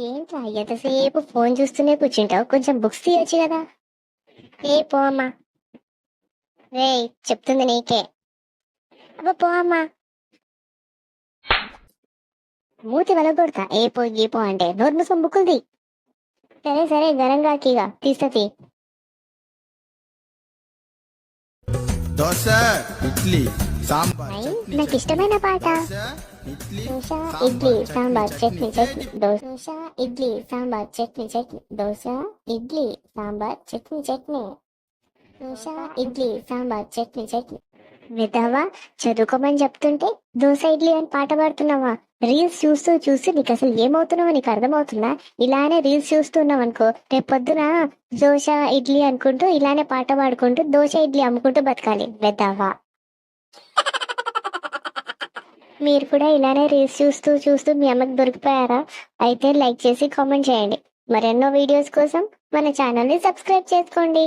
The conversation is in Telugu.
ఏంట్రా ఎంతసేపు ఫోన్ చూస్తూనే కూర్చుంటావు? కొంచెం బుక్స్ తీయొచ్చు కదా. ఏ పో అమ్మా. రే, చెప్తుంది నీకే. అబ్బా పో అమ్మా. మూతి వెలగొడతా ఏ పో ఈ పో అంటే. నోరు మూసుకొని బుక్కులు తీ. సరే సరే గరంగా కీగా తీస్తీ. దోశ, ఇడ్లీ, సాంబార్, నాకు ఇష్టమైన పాట. ఇడ్లీ, దోశ ఇడ్లీ సాంబార్ చట్నీ చట్నీ. దోశ ఇడ్లీ సాంబార్ చట్నీ చట్నీ. దోశ ఇడ్లీ సాంబార్ చట్నీ చట్నీ. దోశ ఇడ్లీ సాంబార్ చట్నీ చట్నీ. విధావా, చదువుకోమని చెప్తుంటే దోశ ఇడ్లీ అని పాట పాడుతున్నావా? రీల్స్ చూస్తూ చూస్తూ నీకు అసలు ఏమవుతున్నావో నీకు అర్థమవుతుందా? ఇలానే రీల్స్ చూస్తున్నావు అనుకో, రేపు పొద్దున దోశ ఇడ్లీ అనుకుంటూ ఇలానే పాట పాడుకుంటూ దోశ ఇడ్లీ అమ్ముకుంటూ బతకాలి. విధావా, మీరు కూడా ఇలానే రీల్స్ చూస్తూ చూస్తూ మీ అమ్మకి దొరికిపోయారా? అయితే లైక్ చేసి కామెంట్ చేయండి. మరెన్నో వీడియోస్ కోసం మన ఛానల్ని సబ్స్క్రైబ్ చేసుకోండి.